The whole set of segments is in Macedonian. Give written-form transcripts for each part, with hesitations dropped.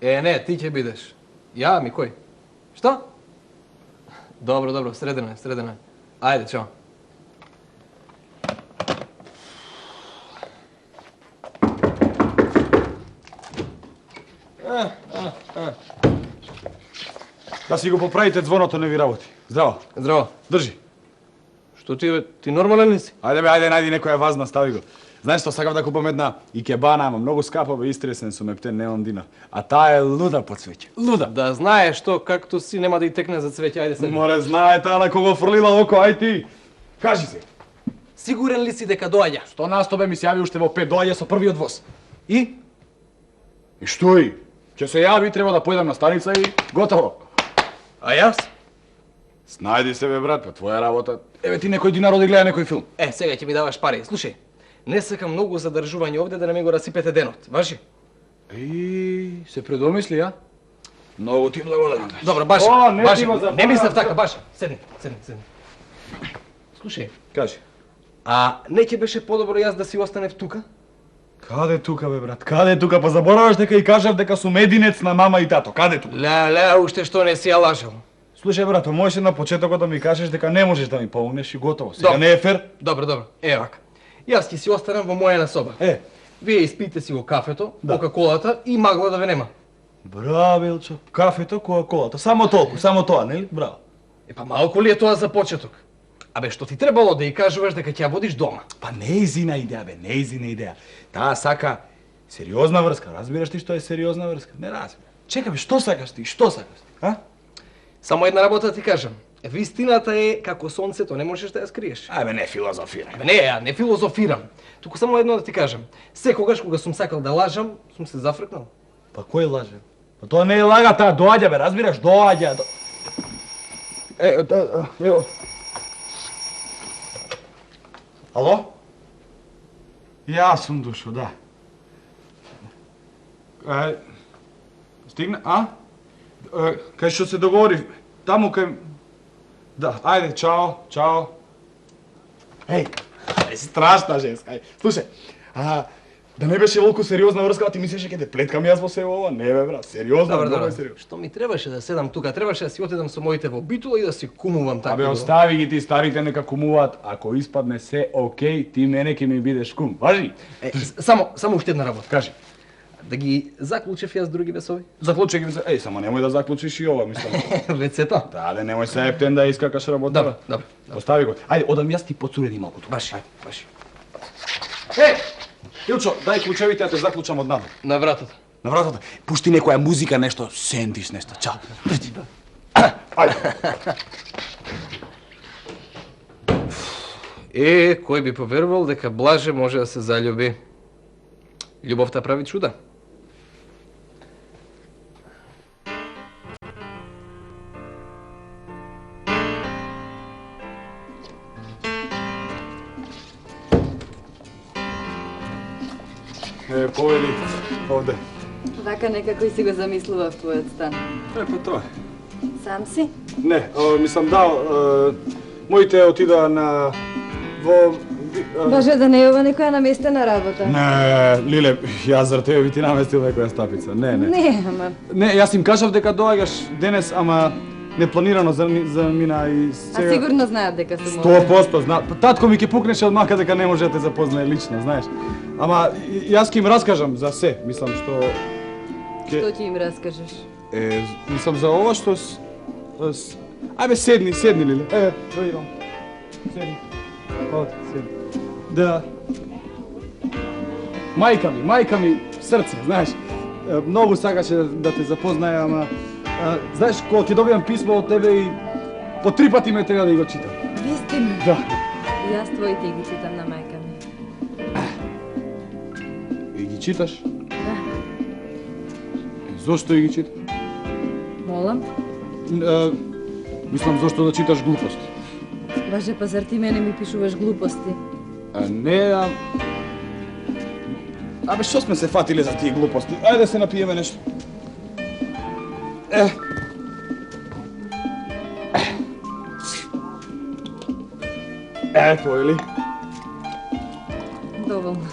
Ne, ti će bideš. Ja, mi koji? Šta? Dobro, dobro, sredeno je. Ajde, čao. Da si го поправите, звоното не ви работи. Здраво. Здраво. Држи. Што ти, бе? Ти нормален ли си? Ајде бе, ајде, најди некоја вазна, стави го. Знаеш што, сакам да купам една икебана, ама многу скапа, бе, истресен сум, ептен, немам динар. А таа е луда под свеќе. Луда. Да знаеш што, както си, нема да и текне за цвеќе, ајде се. Море, знае таа на кого фрлила око, ај ти. Кажи се. Сигурен ли си дека доаѓа? 100% бе ми се јави уште во 5, доаѓа со првиот воз. И што и? Ќе се јави, треба да појдам на станица и готово. А јас? Снајди се, бе, брат, па твоја работа. Еве ти некој динар оди гледа некој филм. Сега ќе ми даваш пари. Слушај, не сакам многу задржување овде да не ми го расипете денот. Важи? Се предомисли, а? Многу ти благодарам. Добро, Баша, не мислев така, Баша. Седни. Слушај. Кажи. А не ќе беше подобро јас да си останев тука? Каде тука, бе, брат? Каде тука? Па забораваш дека и кажав дека сум единец на мама и тато. Каде тука? Ле, уште што не си ја лажал. Слушај, брат, можеш на почетокот да ми кажеш дека не можеш да ми помогнеш и готово. Сега не е фер? Добро. Вака. Јас ќе си останам во мојана соба. Вие испите си го кафето, кока-колата и магла да ве нема. Браво, Илчо. Кафето, кока-колата. Само толку, само тоа, нели? Браво. Па малку ли е тоа за почеток? Абе, што ти требало да ја кажуваш дека ќе ја водиш дома? Па не е зина идеја, бе, не е зина идеја. Таа сака сериозна врска. Разбираш ти што е сериозна врска? Не разбира. Чекай, бе, што сакаш ти? А? Само една работа ти кажам. Вистината е како сонцето, не можеш да ја скриеш. Ајбе, не филозофирај. Абе, не, ја не филозофирам. Туку само едно да ти кажам. Секогаш кога сум сакал да лажам, сум се зафркнал. Па кој лаже? Па тоа не е лага, таа доаѓа, бе, разбираш? Доаѓа. Ево. Ало? Јас сум дошо, да. Стигна, а? Кај што се договори, таму кај... Да, ајде, чао. Страшна женска, слушај, да не беше волку сериозна врска, ти мислеше ќе те плеткам јас во сево ова? Не бе, брат, сериозно, многу е сериозно. Што ми требаше да седам тука, требаше да си отидам со моите во битула и да си кумувам така. Абе, остави ги ти старите нека кумуваат, ако испадне се окей, ти мене ќе ми бидеш кум, важи? Само уште една работа. Кажи. Да ги заклучев јас други весови? Заклучи ги весови. Само немој да заклучиш и ова, мислам. Вецето? Да, немој се ептен да искакаш работа. Добро. Остави го. Ајде, одам јас ти подсуреди малку тука. Баши. Илчо, дај клучевите, да те заклучам од надвор. На вратата. На вратата. Пушти некоја музика, нешто, сендиш, нешто. Чао. Ајде. Кој би поверувал дека Блаже може да се заљуби? Љубовта прави чуда. Повели, овде. Вака некако и си го замислував твојот стан. Па тоа. Сам си? Не, мислам дал, моите отида на... Боже, да не е ова некоја наместена работа. Не, Лиле, јас зар тебе би ти наместил некоја стапица. Не. Не, ама... Не, јас им кажав дека доаѓаш денес, ама непланирано замина и сега... А сигурно знаат дека сум 100% знаат. Татко ми ќе пукнеше од мака дека не може да те запознае лично, знаеш. Ама јас ќе им раскажам за се, мислам што... Што ќе им раскажеш? Мислам за ова што... Ајбе, седни, Лиле. Дојдам. Седни. Седни. Да. Мајка ми, срце, знаеш. Многу сакаше да те запознае, ама... Знаеш, кога ќе добијам писмо од тебе и... По 3 пати ме треба да го читам. Вистина? Да. И јас твоите ги читам на мајка ми. И ги читаш? Да. Зошто ги читаш? Молам? Мислам, зошто да читаш глупости. Боже, па зар ти мене ми пишуваш глупости? Не, Абе, што сме се фатиле за тие глупости? Ајде да се напиеме нешто. Поели? Доволно.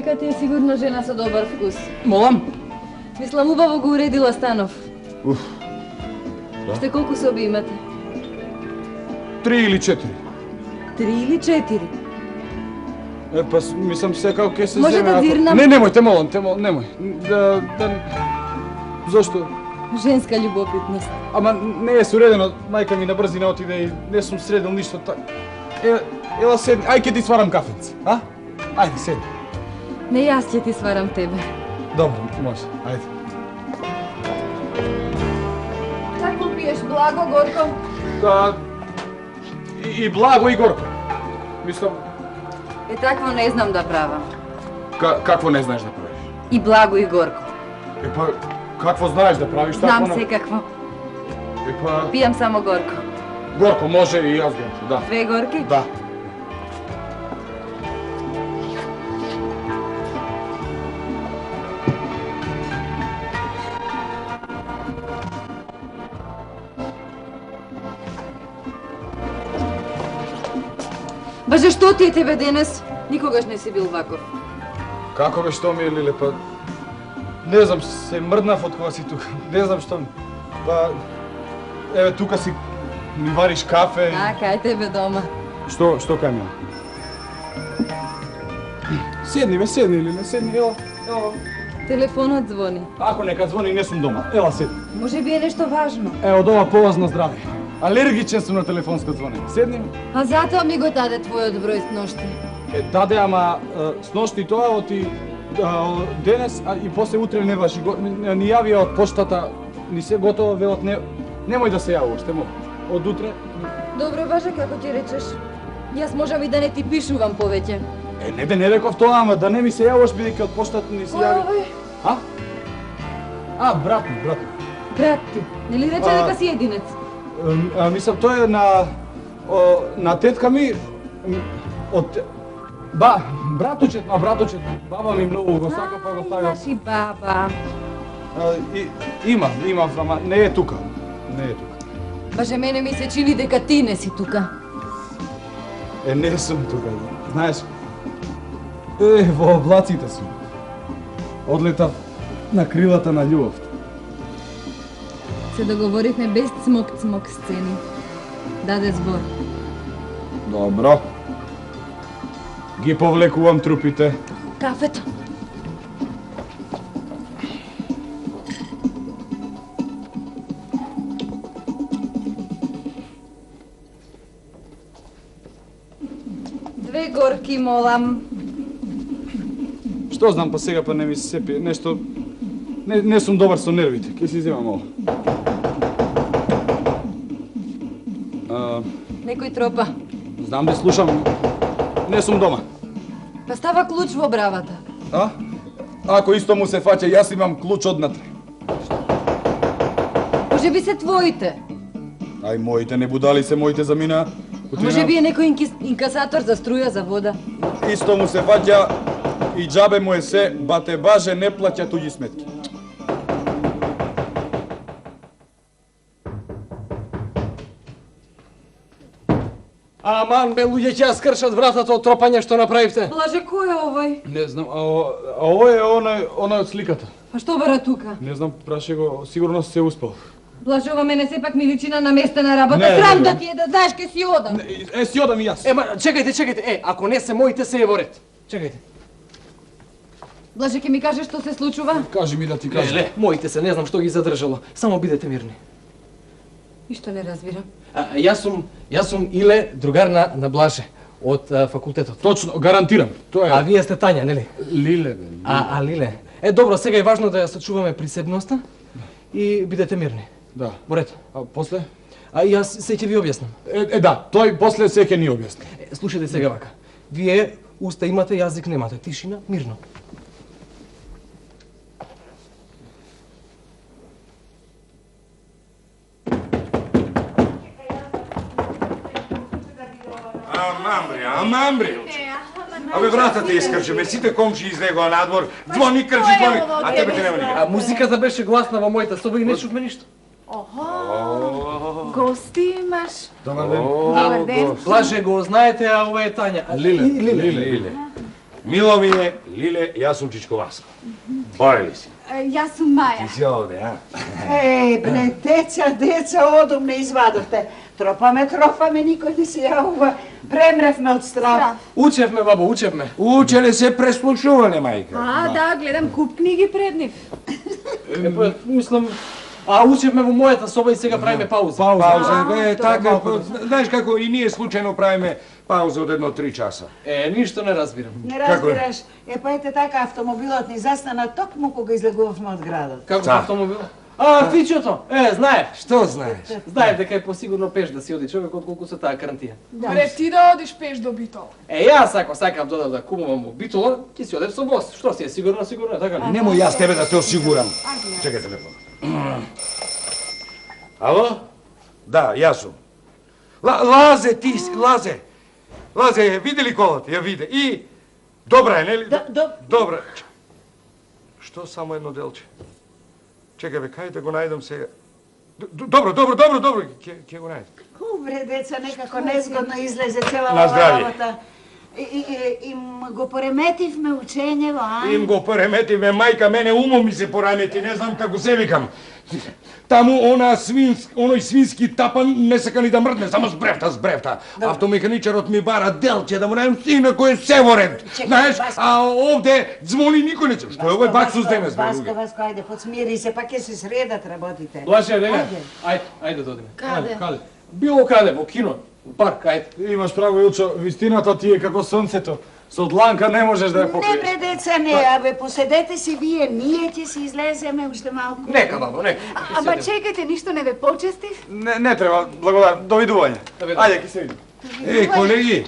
дека ти е сигурно жена со добар вкус. Молам? Мислам, убаво го уредила станов. Уф. Ште колку соби имате? 3 или 4. 3 или 4? Па, мислам секако ќе се Може земе... да дирнам? Не, немој, те молам, немој. Зошто? Женска љубопитност. Ама не е суредено, мајка ми на брзина отиде и не сум средил ништо така. Ела седни, ај ќе ти сварам кафенце, а? Ајде, седни. Не, јас ќе ти сварам тебе. Добро, може, ајде. Како пиеш, благо, горко? И благо и горко. Мислам, Е, такво не знам да правам. какво не знаеш да правиш? И благо и горко. Па, какво знаеш да правиш? Знам секакво. Па, Пијам само горко. горко може и јас горко, да. 2 горки? Да. Боже, што ти е тебе денес? Никогаш не си бил ваков. Како бе, што ми е, Лиле, па... Не знам, се мрднав од кога си тука. Не знам што ми... Па... Еве, тука си ми вариш кафе и... Кај тебе дома. Што кај мене? Седни, Лиле, седни, ела. Телефонот звони. Ако нека звони, не сум дома. Ела, седни. Може би е нешто важно. Ево, ова полазно здраве. Алергичен сум на телефонско звонење. Седни. А затоа ми го даде твојот број сношти. Даде, ама сношти тоа оти денес, а и после утре не важи. Ни јавија од поштата, ни се готово, велат немој да се јавуваш, те мога. Од утре... Добро, боже, како ти речеш. Јас можам и да не ти пишувам повеќе. Не реков тоа, ама да не ми се јавуваш, бидејќи од поштата ни се јави... Овој? Брат ми. Брат ти, нели рече дека си единец? Мислам, тој е на тетка ми... Од... Браточет, баба ми многу го сака, па го ставија... Имаш и баба. Имам, ама не е тука. Боже, мене ми се чини дека ти не си тука. Не сум тука, знаеш. Во облаците сум. Одлетав на крилата на љубовта. Се договоривме без цмок сцени. Даде збор. Добро. Ги повлекувам трупите. Кафето. Две горки, молам. Што знам, па сега па не ми се сепи нешто... Не сум добар со нервите, ќе си земам ова. Некој тропа. Знам да слушам, не сум дома. Па става клуч во бравата. Ако исто му се фаќа, јас имам клуч однатре. Може би се твоите. Ај, моите не будали се, моите замина. Може би е некој инкасатор за струја, за вода. Исто му се фаќа и џабе му е се, бате баже не плаќа туѓи сметки. Аман, бе, луѓе ќе ја скршат вратата од тропање што направивте. Блаже, кој е овој? Не знам, а ово е оној од сликата. Па што бара тука? Не знам, праше го, сигурно се успел. Блаже, ова мене сепак ми личи на наместена работа. Не, Срам не, да ти е да знаеш ке си одам. Си одам и јас. Ема, чекајте, ако не се моите, се е во ред. Чекајте. Блаже, ке ми кажеш што се случува? Кажи ми да ти кажам. Моите се, не знам што ги задржало. Само бидете мирни. Ништо не разбирам. Јас сум Иле, другар на Блаже од факултетот. Точно, гарантирам. Тоа е. А вие сте Тања, нели? Лиле, бе. Лиле. Добро, сега е важно да ја сачуваме присебноста и бидете мирни. Да. Во ред. А после? Јас се ќе ви објаснам. Да, тој после се ќе ни објасни. Слушајте сега вака. Вие уста имате, јазик немате. Тишина, мирно. Аман бре. Абе вратата искрчеме, сите комши излегоа надвор. Звони, крчи, звони. А тебе те нема никаде. Музиката беше гласна во мојата соба и не чувме ништо. Гости имаш. Добар ден. Добар ден. Блаже го знаете, а ова е Тања. Лиле. Мило ми е, Lile, jaz sam Čičko Vasko. Oj li si? Jaz sam Maja. Ti si ovde, a? Ej, bre, deca, odum ne izvadohte. Tropa me, nikoj ne se javува. Premrev me od straha. Учев ме, бабо, учев ме. Učele se preslušuvale, majka. A, da, gledam kup knjigi pred njih. Мислам, учев ме во мојата соба и сега правиме пауза. Pauza, така, знаеш како и ние случайно правиме пауза од 1-3 часа. Ништо не разбирам. Не разбираш. Па ете така, автомобилот ни застана токму кога излегувавме од градот. Како автомобил? Фичото. Знае. Што знаеш? Знае дека е посигурно пеш да си оди човек отколку со таа карантија. Бре, ти да одиш пеш до Битола. Јас ако сакам додам да кумувам во Битола, ќе си одев со воз. Што си е сигурно, така ли? Немој јас тебе да те осигурам. Чекај телефон. Ало? Да, јас сум. Лазе, ти си, Лазе. Лазе, види ли колата? Ја виде. И добра е, нели? Добра. Што само едно делче? Чекај бе, кај да го најдам сега? Добро, ќе го најдам. Бре, деца, некако незгодно излезе цела На ова здравје. работа. Им го пореметивме учењево, а? Им го пореметивме, мајка, мене умом ми се поремети, не знам како се викам. Таму оној свински тапан не сака ни да мрдне, само збревта. Автомеханичарот ми бара делче да му најдам сина кој е се во ред. Знаеш, а овде звони никој не чу. Што е овој баксус денес, бе, луѓе? Васко, ајде, подсмири се, па ќе се средат работите. Лаше, не. Ајде да одиме. Каде? Било каде, во кино, во парк, ајде. Имаш право, Илчо, вистината ти е како сонцето. Со дланка не можеш да ја Не, покриеш. бре, деца, не, абе, поседете си вие, ние ќе си излеземе уште малку. Нека, бабо, нека. Ама чекайте, ништо не ве почестив? Не треба, благодарам, довидување. Ајде, ќе се видим. Колеги!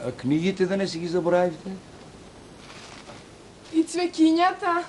А книгите да не си ги заборавите? И цвекињата.